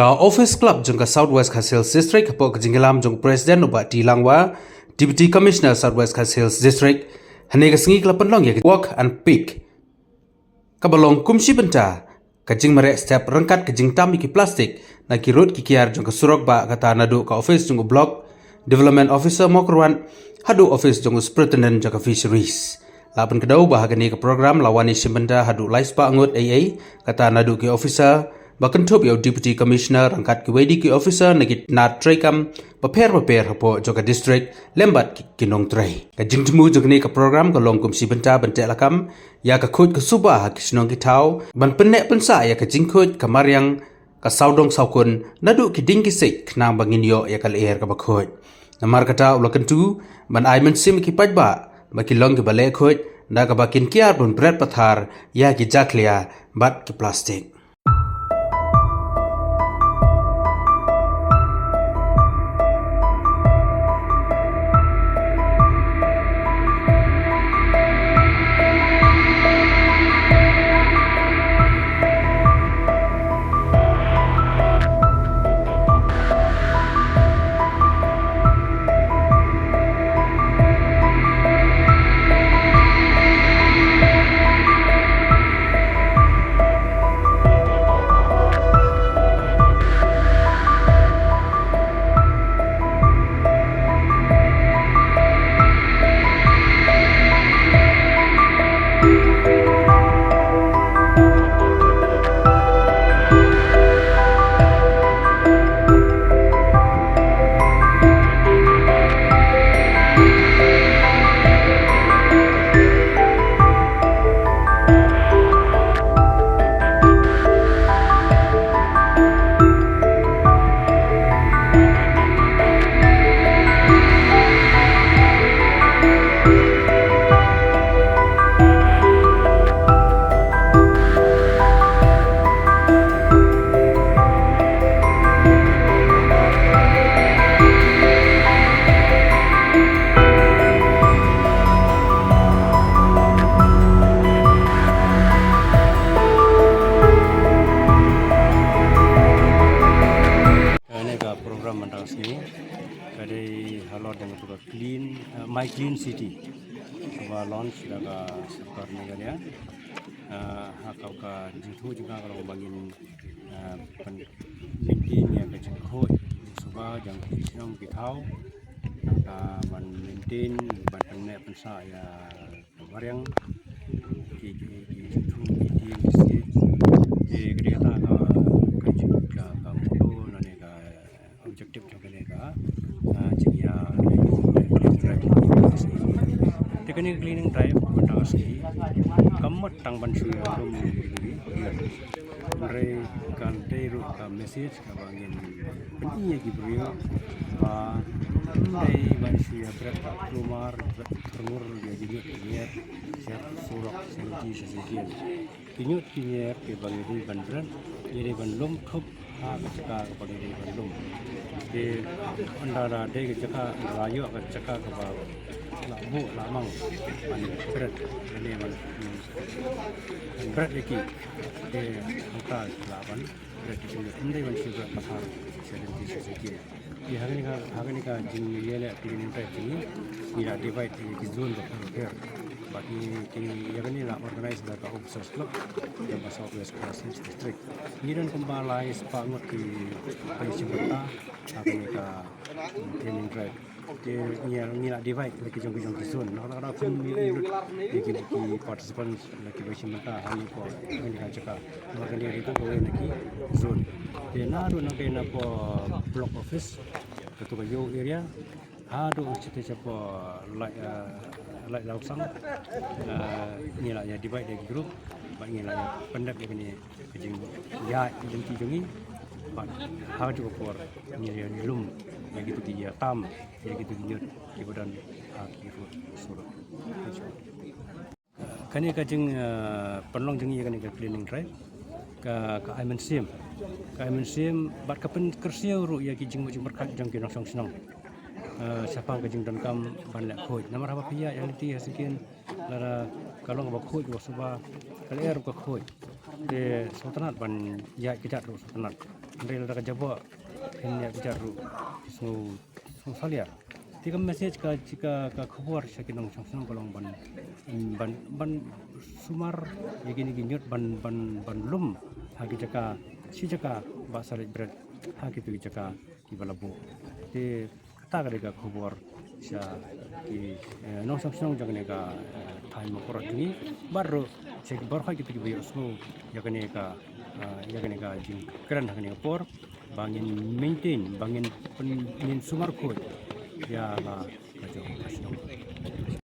Ka Office Club jong ka Southwest Khasils District kapo kajingilam jong President uba Dilangwa Deputy Commissioner Southwest Khasils District hane ka singi klapan long ya walk and pick kabalong kumsi benta kajing mere step rangkat kajing tam ki plastik na ki road ki kiar jong ka surok ba kata nadu ka office jong block development officer mokrwan hadu office jong superintendent jong ka fisheries lapan kedau bahagani ka program lawani simbenda hadu laispa angut AA kata nadu ki officer bahkan top ya deputy commissioner rangkat ki wedi ki officer nagit nat trekam paper hapo joka district lembat kinong tray ka jingtmu jogni ka program ka longkum si benta bente lakam ya ka khut ka suba ki sinong ki tau ban penek pensa ya ka jingkhut ka maryang ka saudong saukun nadu ki ding ki sik nang bangin yo ya ka leher ka bakhut namar kata ulakan tu ban aimen sim ki pajba baki long ki bale khut na ka bakin kiar bun bread pathar ya ki jaklia bat ki plastik. My Clean City coba launch daga sektor negara hakau ka jitu juga kalau bangin penting ya ke jengkut coba jang sinong kitau ban maintain ban penek pensa ya barang ki jitu ki kereta ka moto nane ka objektif juga nega jia teknik cleaning drive mentasi kamat tang bansu belum mereka kan teru ka message ka bangin penting ki brio dai bansu ya berat keluar termur dia juga kinyet siap surak senti sesekian kinyut kinyet ke bangin bandran jadi bandung khop ka kepada di bandung di antara dai ke caka rayu ke caka ke labu lamang berat ini berat lagi di angka 8 berat di sini ini masih berat pasar sedikit sedikit di hari ini kan jing yele cleaning drive ini tidak divide di zone berapa bagi kini yang ini lah organize dari Officers Club yang Southwest Khasils District ini dan kembali sepangut di Cibeta akan mereka cleaning drive ni lah divide lagi jong zone nak pun lagi participants lagi bersimpan hari ko ini kan cakap maka dia itu kau lagi zone dia naru nak kena po block office ketua yo area ada cerita light langsung ni lah ya divide lagi group bagi lah ya pendap ini kejing ya jengki jongi hal juga por ni belum yang gitu dia tam yang gitu nyut di badan akhir surat kan ya kajing penlong jengi kan ya cleaning drive ka aimen sim bat kapen kersiau ru ya kijing macam berkat jang kinong senang siapa kajing dan kam banyak khoi nama apa pihak yang nanti sekian lara kalau ngabak khoi gua suba kali air ka khoi de sultanat ban ya kita ru sultanat rel ra jabo hanya bicaru so salia tiga message jika khobor sakinong sangsang kolong ban sumar yegini ginyot ban lum hagi jaka si jaka basar berat hagi tu jaka ibalabu te kata ga khobor sa ki nong sangsang jagane ga time korot ni baru cek bar hagi tu bi so jagane ga jing keren hagane por bangin maintain bangin sumar ko ya